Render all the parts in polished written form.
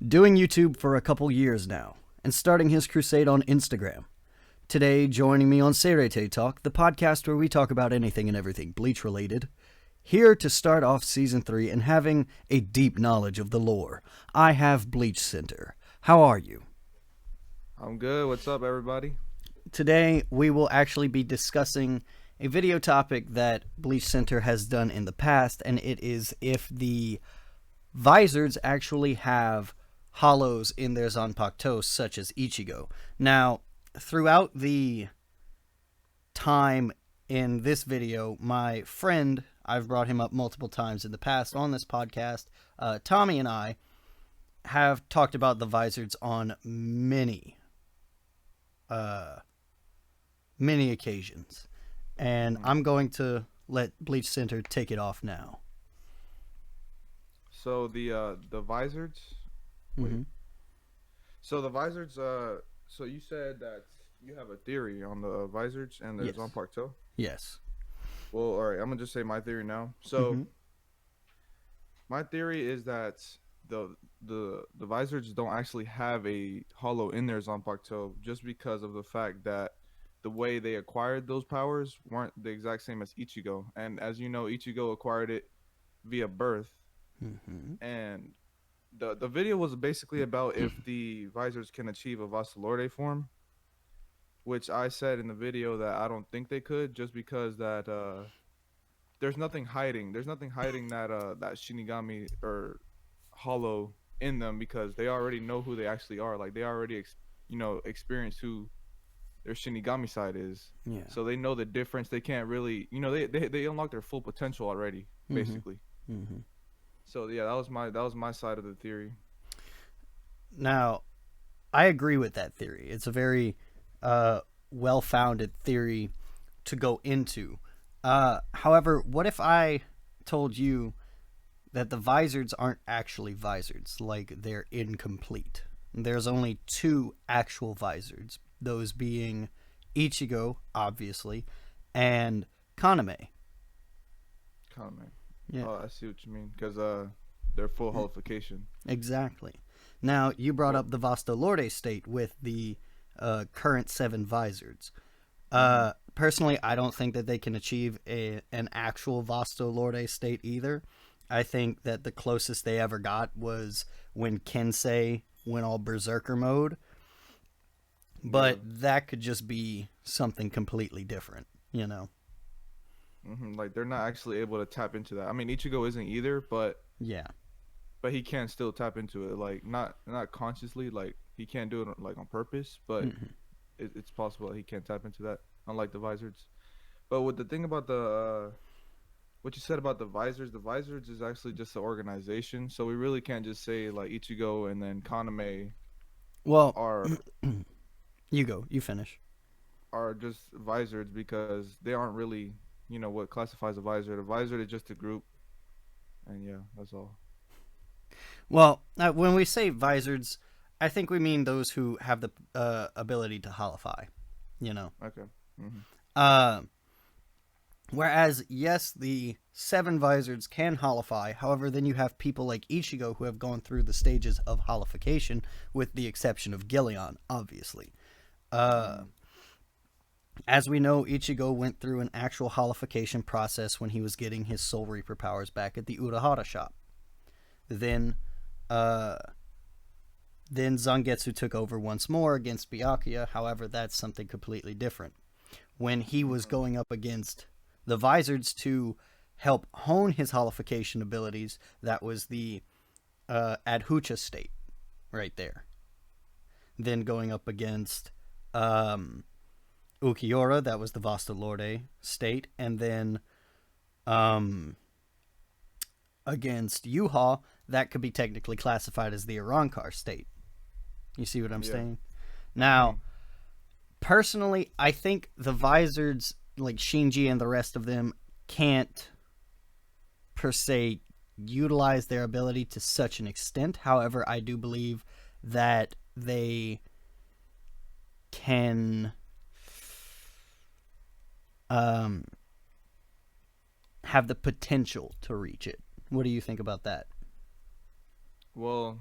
doing YouTube for a couple years now, and starting his crusade on Instagram. Today, joining me on Seireitei Talk, the podcast where we talk about anything and everything Bleach related. Here to start off Season 3 and having a deep knowledge of the lore, I have Bleach Center. How are you? I'm good. What's up, everybody? Today, we will actually be discussing a video topic that Bleach Center has done in the past, and it is if the Vizards actually have hollows in their Zanpakuto, such as Ichigo. Now, throughout the time in this video, my friend, I've brought him up multiple times in the past on this podcast, Tommy and I have talked about the Vizards on many occasions. And I'm going to let Bleach Center take it off now. So the Vizards. Wait. Mm-hmm. So the Vizards. So you said that you have a theory on the Vizards and the Yes. Zanpakuto. Yes. Well, all right. I'm gonna just say my theory now. So Mm-hmm. my theory is that the Vizards don't actually have a hollow in their Zanpakuto just because of the fact that the way they acquired those powers weren't the exact same as Ichigo. And as you know, Ichigo acquired it via birth. Mm-hmm. And the video was basically about if the Vizards can achieve a Vassalorde form, which I said in the video that I don't think they could, just because that there's nothing hiding. There's nothing hiding that that Shinigami or Hollow in them, because they already know who they actually are. Like they already experienced who their Shinigami side is. Yeah. So they know the difference. They can't really, they unlock their full potential already, basically. Mm-hmm. So yeah, that was my side of the theory. Now, I agree with that theory. It's a very well-founded theory to go into. However, what if I told you that the Vizards aren't actually Vizards, like they're incomplete? There's only two actual Vizards, those being Ichigo, obviously, and Kaname. Kaname. Yeah. Oh, I see what you mean. Because they're full holification. Exactly. Now, you brought up the Vassalorde state with the current 7 Vizards. Personally, I don't think that they can achieve an actual Vassalorde state either. I think that the closest they ever got was when Kensei went all Berserker mode. But that could just be something completely different, you know? Like they're not actually able to tap into that. I mean, Ichigo isn't either, but Yeah. he can still tap into it. Like not consciously. Like he can't do it like on purpose, but it's possible that he can tap into that. Unlike the Vizards. But with the thing about the what you said about the Vizards is actually just an organization. So we really can't just say like Ichigo and then Kaname Well, are you go. You finish. just Vizards, because they aren't really, what classifies a Vizard. A Vizard is just a group, and yeah, that's all. Well, when we say Vizards, I think we mean those who have the ability to holify, you know? Okay. Whereas, yes, the 7 Vizards can holify. However, then you have people like Ichigo who have gone through the stages of holification, with the exception of Gillian, obviously. As we know, Ichigo went through an actual holification process when he was getting his Soul Reaper powers back at the Urahara shop. Then Zangetsu took over once more against Byakuya. However, that's something completely different. When he was going up against the Vizards to help hone his holification abilities, that was the Adhucha state right there. Then going up against Ukiura, that was the Vassalorde state. And then against Yuha, that could be technically classified as the Arankar state. You see what I'm saying? Now, personally, I think the Vizards, like Shinji and the rest of them, can't per se utilize their ability to such an extent. However, I do believe that they can have the potential to reach it. What do you think about that? Well,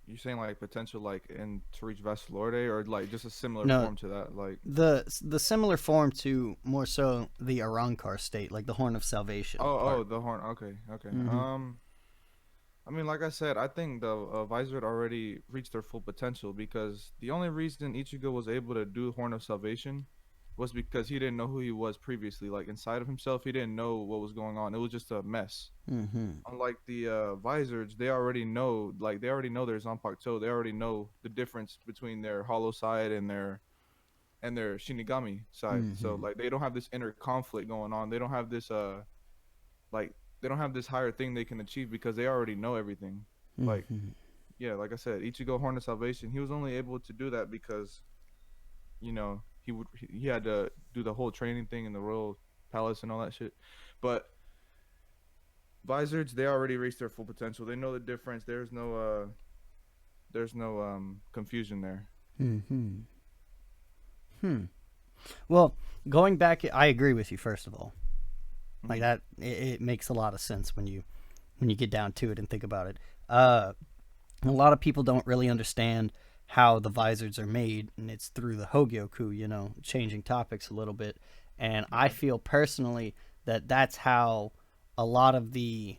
You saying like potential like in to reach Vestalorde or like just a similar No, form to that? Like the similar form to more so the Arankar state, like the Horn of Salvation part. the horn. Okay, okay. Mm-hmm. I mean, like I said, I think the Visor had already reached their full potential because the only reason Ichigo was able to do Horn of Salvation was because he didn't know who he was previously. Like inside of himself, he didn't know what was going on. It was just a mess. Mm-hmm. Unlike the Visors, they already know. Like they already know their Zanpakuto. They already know the difference between their Hollow side and their Shinigami side. So Mm-hmm. like they don't have this inner conflict going on. They don't have this like they don't have this higher thing they can achieve because they already know everything. Like Mm-hmm. yeah, like I said, Ichigo Horn of Salvation, he was only able to do that because he had to do the whole training thing in the royal palace and all that shit. But Vizards, they already reached their full potential. They know the difference. There's no confusion there. Mm-hmm. Hmm. Well, going back, I agree with you. First of all, like Hmm. that, it makes a lot of sense when you get down to it and think about it. A lot of people don't really understand how the visors are made, and it's through the Hogyoku. Changing topics a little bit, and I Okay. feel personally that that's how a lot of the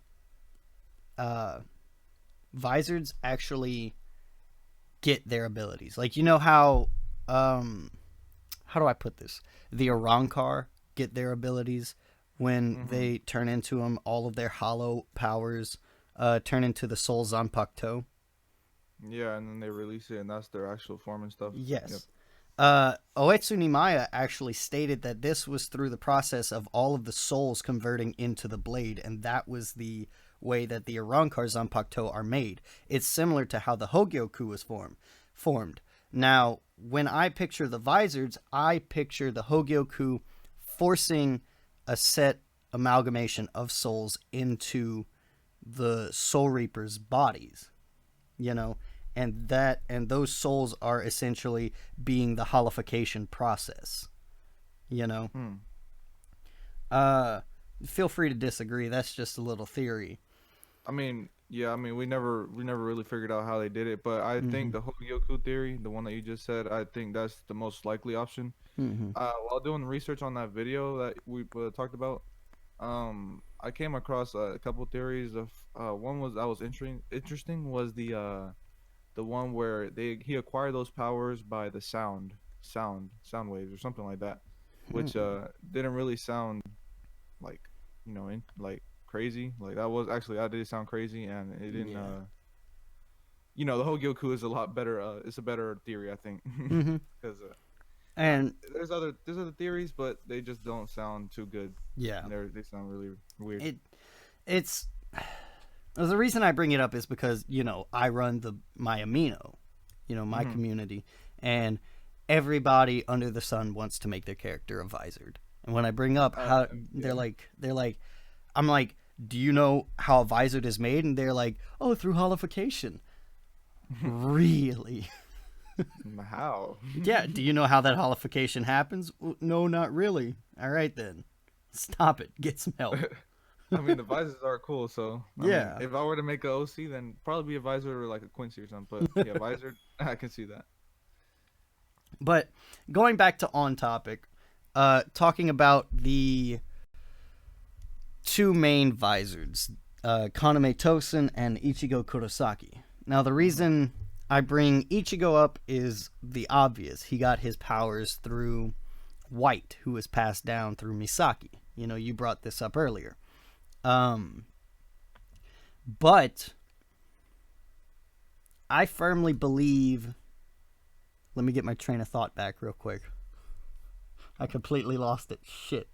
uh, visors actually get their abilities. Like um, how do I put this? The Arankar get their abilities when Hmm. they turn into them. All of their hollow powers turn into the Soul Zanpakuto. Yeah, and then they release it, and that's their actual form and stuff. Yep. Yes. Oetsu Nimaya actually stated that this was through the process of all of the souls converting into the blade, and that was the way that the Arankar Zanpakuto are made. It's similar to how the Hogyoku was formed. Now, when I picture the Vizards, I picture the Hogyoku forcing a set amalgamation of souls into the Soul Reapers' bodies, you know, and those souls are essentially being the holification process, you know. Hmm. Uh, Feel free to disagree. That's just a little theory. I mean, yeah, I mean, we never really figured out how they did it, but I think Mm-hmm. the Hogyoku theory, the one that you just said, I think that's the most likely option. Mm-hmm. While doing research on that video that we talked about, I came across a couple theories of one was that was interesting was the one where they he acquired those powers by the sound waves or something like that, which Hmm. didn't really sound like like crazy. Like that did sound crazy, and it didn't. Yeah. The whole Gyoku is a lot better. It's a better theory, I think, Mm-hmm. because And there's other theories, but they just don't sound too good. yeah, They sound really weird. it it's the reason I bring it up is because I run the my amino, my Hmm. community, and everybody under the sun wants to make their character a visored. And when I bring up how Yeah. they're like, I'm like, do you know how a visored is made? And they're like, oh, through holification. Really? How? Yeah. Do you know how that holification happens? No, not really. All right then, stop it. Get some help. I mean, the visors are cool, so I mean, Yeah. if I were to make a OC, then probably be a visor or like a Quincy or something. But yeah, visor, I can see that. But going back to on topic, talking about the two main visors, Kaname Tosen and Ichigo Kurosaki. Now, the Hmm. reason I bring Ichigo up is the obvious. He got his powers through White, who was passed down through Misaki. You brought this up earlier. Um, but I firmly believe. Let me get my train of thought back real quick. I completely lost it. Shit.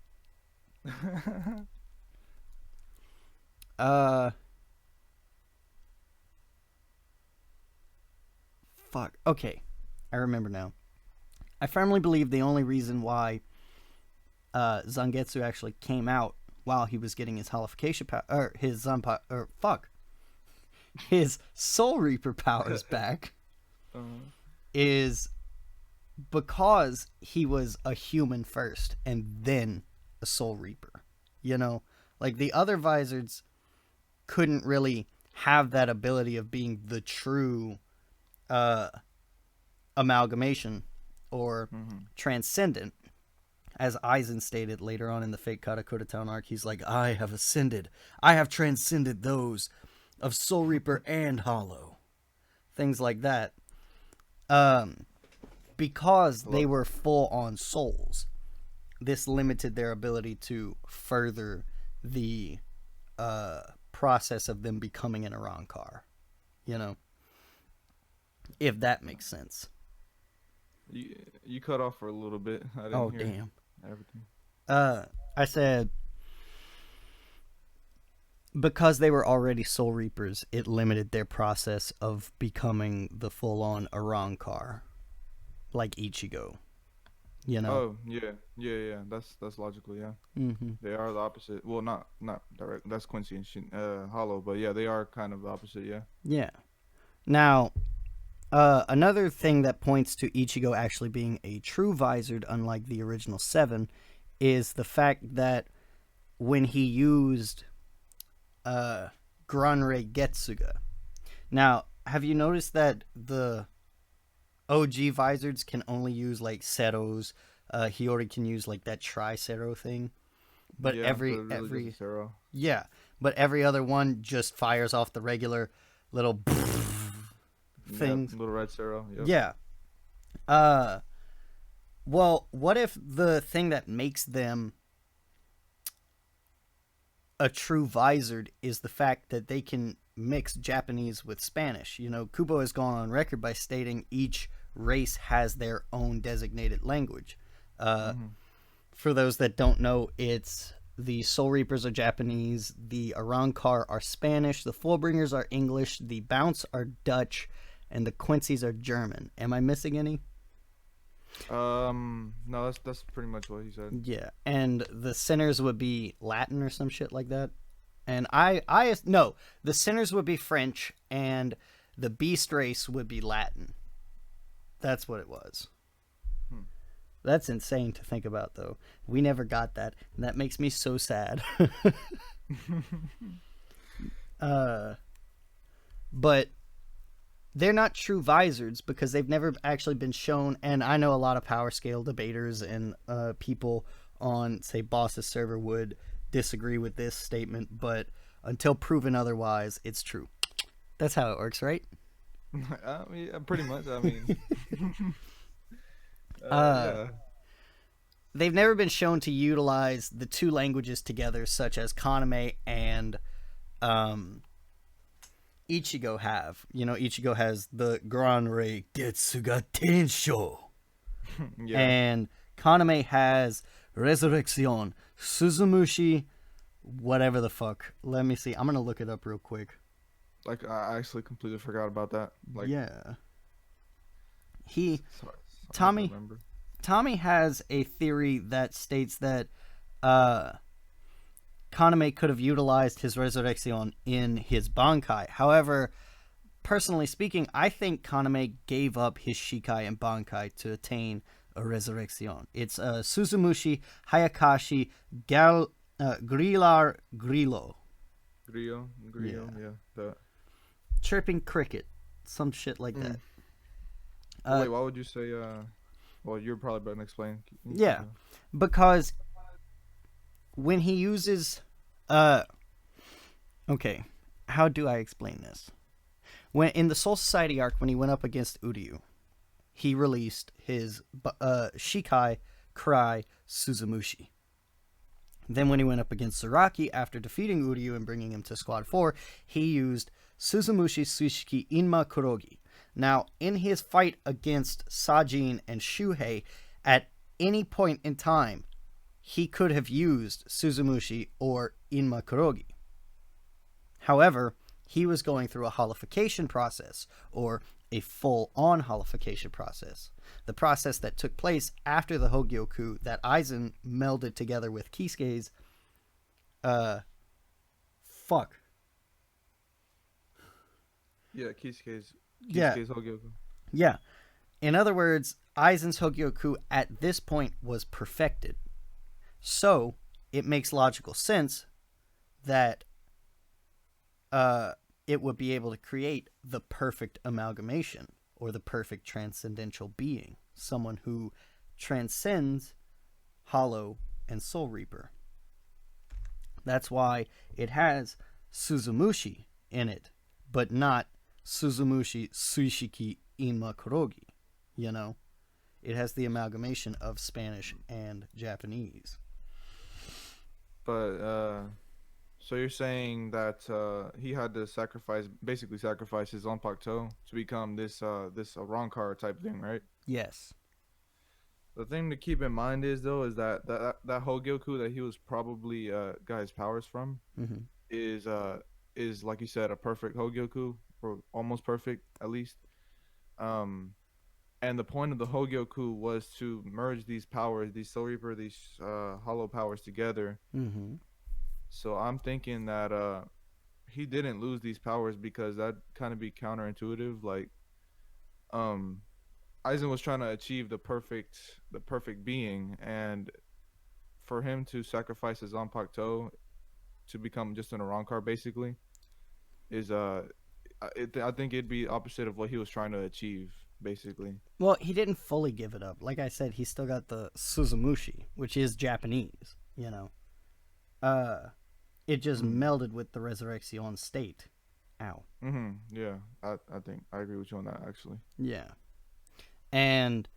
Uh, Fuck. Okay, I remember now. I firmly believe the only reason why Zangetsu actually came out while he was getting his holification power, or his his Soul Reaper powers back, uh, is because he was a human first and then a Soul Reaper. Like the other Visards couldn't really have that ability of being the true. uh, amalgamation or Mm-hmm. transcendent. As Aizen stated later on in the Fate Katakura Town arc, he's like, I have ascended. I have transcended those of Soul Reaper and Hollow. Things like that. Because they were full on souls, this limited their ability to further the process of them becoming an Arankar. You know? If that makes sense. You cut off for a little bit. I didn't Oh, hear damn. everything. I said, because they were already Soul Reapers, it limited their process of becoming the full-on Arankar, like Ichigo. You know? Oh yeah. That's logical. Yeah, Mm-hmm. they are the opposite. Well, not direct. That's Quincy and Hollow, but yeah, they are kind of the opposite. Yeah. Yeah. Now, another thing that points to Ichigo actually being a true Visored, unlike the original 7, is the fact that when he used Granrei Getsuga. Now, have you noticed that the OG Visoreds can only use like Setos? Hiyori can use like that Tri-Sero thing. But Yeah, every but it really just a Zero. yeah, but every other one just fires off the regular little things. Yeah, little red Zero. Yep. Yeah. Well, what if the thing that makes them a true Visored is the fact that they can mix Japanese with Spanish? You know, Kubo has gone on record by stating each race has their own designated language. For those that don't know, it's the Soul Reapers are Japanese, the Arankar are Spanish, the Fullbringers are English, the Bounce are Dutch, and the Quincy's are German. Am I missing any? No, that's pretty much what he said. Yeah, and the Sinners would be Latin or some shit like that. And no, the Sinners would be French, and the Beast race would be Latin. That's what it was. That's insane to think about, though. We never got that, and that makes me so sad. But they're not true Visoreds because they've never actually been shown. And I know a lot of power scale debaters and people on, say, Boss's server would disagree with this statement, but until proven otherwise, it's true. That's how it works, right? I mean, pretty much. I mean, Uh, yeah. They've never been shown to utilize the two languages together, such as Kaname and Ichigo have. You know, Ichigo has the Granrei Getsuga Tensho. Yeah. And Kaname has Resurrection Suzumushi, whatever the fuck. Let me see. I'm going to look it up real quick. Like I actually completely forgot about that. Like Yeah. sorry, I Tommy remember. Tommy has a theory that states that Kaname could have utilized his Resurrection in his Bankai. However, personally speaking, I think Kaname gave up his Shikai and Bankai to attain a Resurrection. It's Suzumushi, Hayakashi, Grillar, Grillo. Grillo, yeah. The Chirping Cricket. Some shit like that. wait, why would you say? Well, you're probably better to explain. Yeah, because when he uses, okay, how do I explain this? When in the Soul Society arc, when he went up against Uryu, he released his Shikai, Kurai, Suzumushi. Then when he went up against Zaraki after defeating Uryu and bringing him to Squad 4, he used Suzumushi Suishiki Inma Kurogi. Now, in his fight against Sajin and Shuhei, at any point in time, he could have used Suzumushi or Inma Kurogi. However, he was going through a holification process, or a full-on holification process. The process that took place after the Hogyoku that Aizen melded together with Kisuke's, Yeah, Kisuke's Yeah. Hogyoku. Yeah. In other words, Aizen's Hogyoku at this point was perfected. So, it makes logical sense that it would be able to create the perfect amalgamation, or the perfect transcendental being, someone who transcends Hollow and Soul Reaper. That's why it has Suzumushi in it, but not Suzumushi Suishiki Ima Kurogi. You know, it has the amalgamation of Spanish and Japanese. But so you're saying that he had to basically sacrifice his Zanpakuto to become this Rancor type thing, right? Yes. The thing to keep in mind is though is that Hogyoku that he was probably got his powers from Mm-hmm. is uh is like you said a perfect Hogyoku or almost perfect at least. Um, and the point of the Hogyoku was to merge these powers, these Soul Reaper, these Hollow powers together. Mm-hmm. So I'm thinking that he didn't lose these powers because that kind of be counterintuitive. Like um, Aizen was trying to achieve the perfect being, and for him to sacrifice his Zanpakuto to become just an Arankar basically is I think it'd be opposite of what he was trying to achieve basically. Well, he didn't fully give it up. Like I said, he still got the Suzumushi, which is Japanese, you know. Uh, it just Mm. melded with the Resurrection state. Ow. Mhm. Yeah. I think I agree with you on that actually. Yeah. And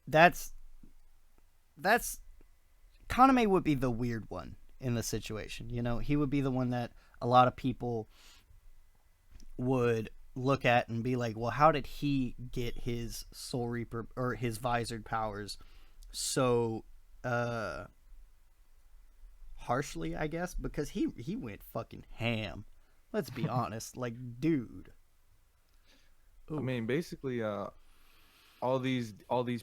that's that's Kaname would be the weird one in the situation. You know, he would be the one that a lot of people would look at and be like, well, how did he get his Soul Reaper or his visored powers so harshly, I guess? Because he went fucking ham. Let's be honest. Like, dude. I Ooh. mean, basically all these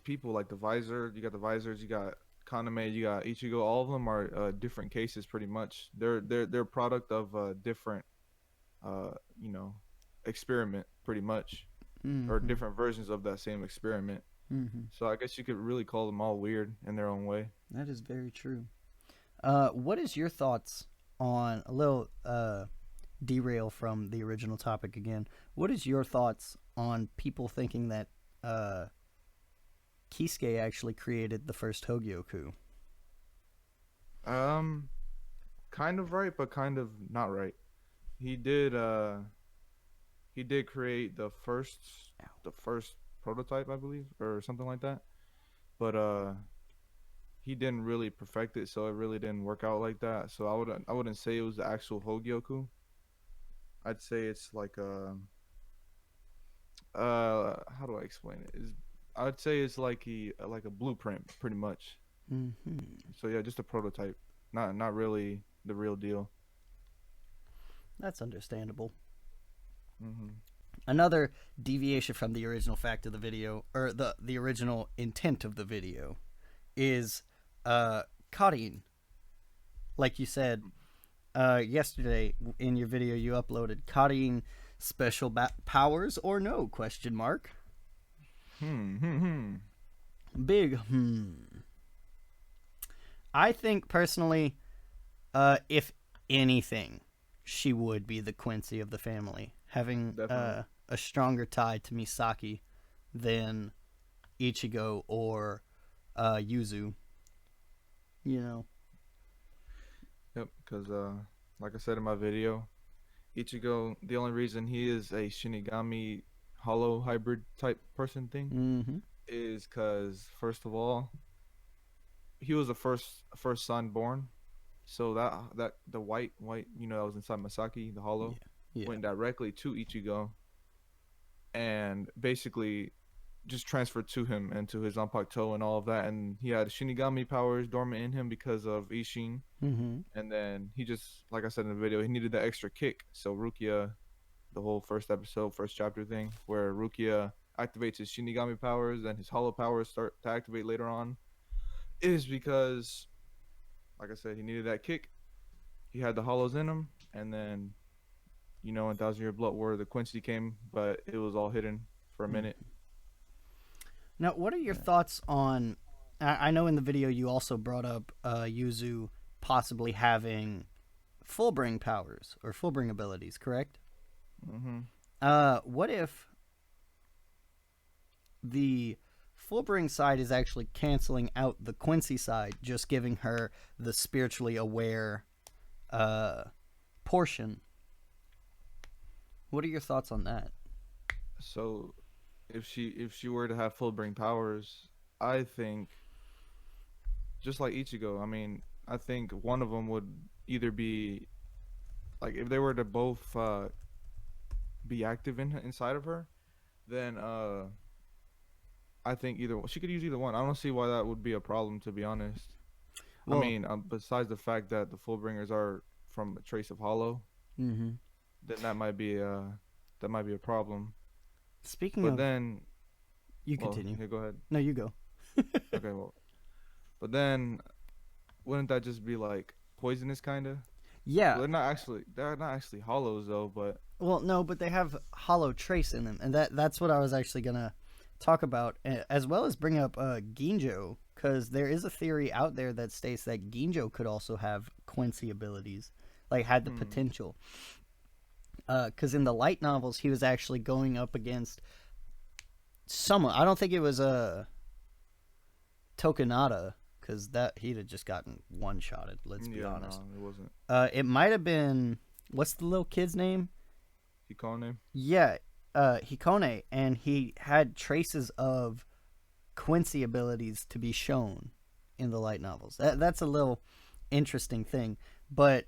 people like the visor, you got the visors, you got Kaname, you got Ichigo, all of them are different cases pretty much. They're product of different uh you know experiment pretty much, or Mm-hmm. different versions of that same experiment. Mm-hmm. So I guess you could really call them all weird in their own way. That is very true. What is your thoughts on a little derail from the original topic again? What is your thoughts on people thinking that Kisuke actually created the first Hogyoku? Um, kind of right, but kind of not right. He did he did create the first prototype, I believe, or something like that. But he didn't really perfect it, so it really didn't work out like that. So I wouldn't say it was the actual Hogyoku. I'd say it's like how do I explain it? I'd say it's like a blueprint pretty much. Mm-hmm. So yeah, just a prototype, not really the real deal. That's understandable. Hmm. Another deviation from the original fact of the video, or the original intent of the video, is Karin. Like you said yesterday in your video, you uploaded Karin special powers or no? Question mark. Hmm. Hmm. Hmm. Big I think personally, if anything, she would be the Quincy of the family, having Definitely. a stronger tie to Misaki than Ichigo or Yuzu. You know. Yep. Because like I said in my video, Ichigo, the only reason he is a Shinigami hollow hybrid type person thing Mm-hmm. is because first of all, he was the first son born. So that the white that was inside Masaki, the hollow, Yeah. Yeah. went directly to Ichigo and basically just transferred to him and to his Zanpakuto and all of that. And he had Shinigami powers dormant in him because of Ishin. Mm-hmm. And then he just, like I said in the video, he needed that extra kick. So Rukia, the whole first episode, first chapter thing, where Rukia activates his Shinigami powers, then his Hollow powers start to activate later on, is because, like I said, he needed that kick. He had the Hollows in him, and then in Thousand Year Blood War, the Quincy came, but it was all hidden for a minute. Mm. Now, what are your Yeah. thoughts on? I know in the video you also brought up Yuzu possibly having full bring powers or full bring abilities, correct? Hmm. What if the Fullbring side is actually canceling out the Quincy side, just giving her the spiritually aware uh, portion. What are your thoughts on that? So if she were to have full brain powers, I think just like Ichigo, I mean, I think one of them would either be like if they were to both be active inside of her, then I think either she could use either one. I don't see why that would be a problem, to be honest. I Well, mean, besides the fact that the Fullbringers are from a trace of Hollow, mm-hmm. then that might be a problem. Speaking But of, then, you well, continue. here, go ahead. No, you go. Okay, well, but then wouldn't that just be like poisonous, kind of? Yeah. Well, they're not actually hollows though, but Well, no, but they have hollow trace in them, and that's what I was actually gonna talk about, as well as bring up Ginjo, because there is a theory out there that states that Ginjo could also have Quincy abilities, like had the potential. Because in the light novels, he was actually going up against someone. I don't think it was Tokunada, because that he'd have just gotten one shotted. Let's be honest. no, it wasn't. It might have been, what's the little kid's name? Hikone. Yeah, Hikone, and he had traces of Quincy abilities to be shown in the light novels. That's a little interesting thing, but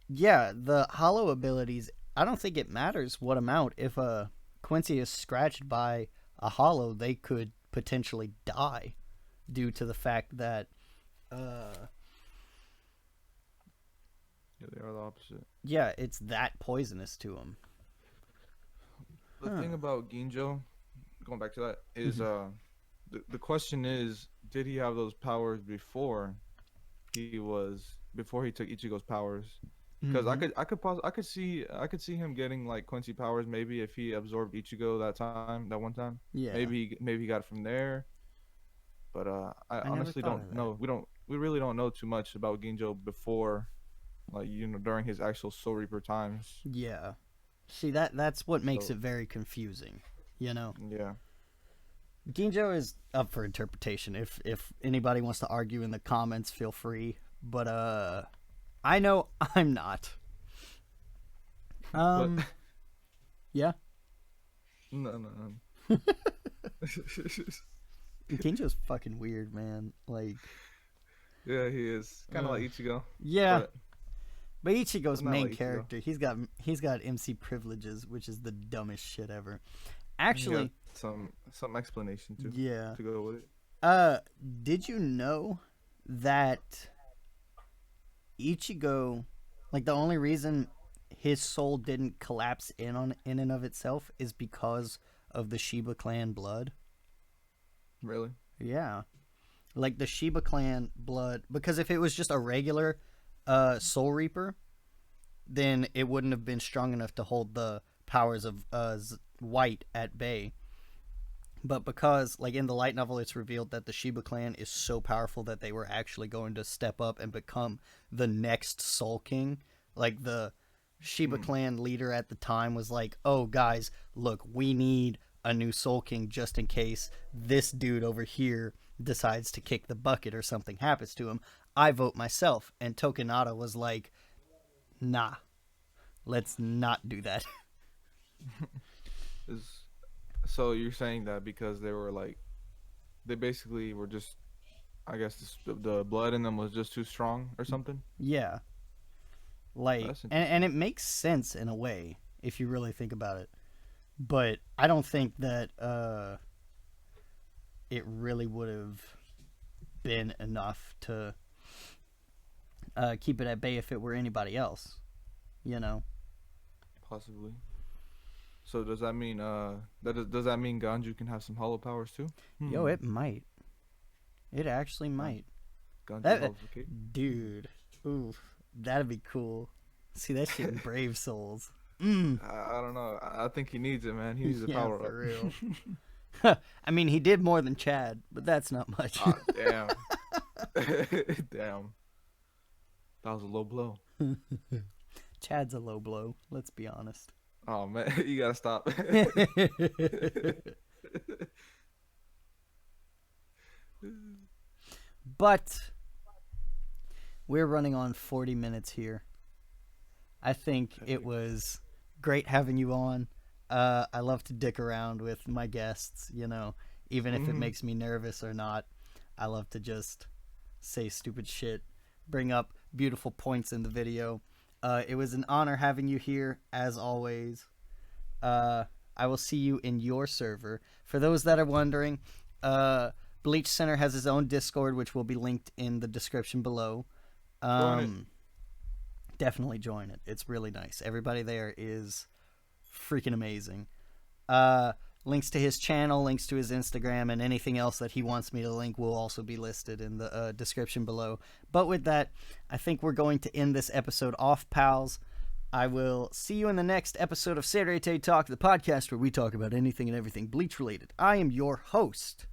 yeah, the hollow abilities. I don't think it matters what amount. If a Quincy is scratched by a hollow, they could potentially die due to the fact that. Yeah, they are the opposite. Yeah, it's that poisonous to them. The thing about Ginjo, going back to that, is the question is, did he have those powers before he took Ichigo's powers? Because I could see him getting like Quincy powers maybe if he absorbed Ichigo that one time. Yeah. Maybe he got it from there. But I never honestly thought of don't that. know. We really don't know too much about Ginjo before, like, during his actual Soul Reaper times. Yeah. See, that's what makes So it very confusing, you know? yeah. Ginjo is up for interpretation. If anybody wants to argue in the comments, feel free. But I know I'm not. But Yeah. no. Ginjo's fucking weird, man. Like, Yeah, he is kind of like Ichigo. yeah. But But Ichigo's not main like Ichigo. character, he's got MC privileges, which is the dumbest shit ever. he Actually, got some explanation yeah. to go with it. Did you know that Ichigo, like the only reason his soul didn't collapse in and of itself is because of the Shiba clan blood? Really? Yeah. Like the Shiba clan blood, because if it was just a regular Soul Reaper, then it wouldn't have been strong enough to hold the powers of White at bay. But because, like in the light novel, it's revealed that the Shiba clan is so powerful that they were actually going to step up and become the next Soul King. Like the Shiba clan leader at the time was like, "Oh guys, look, we need a new Soul King just in case this dude over here decides to kick the bucket or something happens to him. I vote myself." And Tokunada was like, "Nah, let's not do that." So you're saying that because they basically were just, I guess the blood in them was just too strong or something? Yeah. Like, That's and it makes sense in a way if you really think about it. But I don't think that it really would have been enough to keep it at bay if it were anybody else, you know? Possibly. So does that mean does that mean Ganju can have some hollow powers too? Yo, it might. It actually might. Ganju That, hollows, dude, oof, that'd be cool. See that shit in Brave Souls. I don't know. I think he needs it, man. He needs a Yeah, power for up. real. I mean, he did more than Chad, but that's not much. Ah, damn. Damn. That was a low blow. Chad's a low blow, let's be honest. Oh man, you gotta stop. But we're running on 40 minutes here. I think it was great having you on. I love to dick around with my guests, even if it makes me nervous or not. I love to just say stupid shit, bring up beautiful points in the video. It was an honor having you here, as always. I will see you in your server. For those that are wondering, Bleach Center has his own Discord, which will be linked in the description below. Join it. Definitely join it. It's really nice. Everybody there is freaking amazing. Links to his channel, links to his Instagram, and anything else that he wants me to link will also be listed in the description below. But with that, I think we're going to end this episode off, pals. I will see you in the next episode of Seireitei Talk, the podcast where we talk about anything and everything Bleach related. I am your host.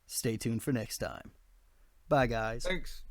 Stay tuned for next time. Bye, guys. Thanks.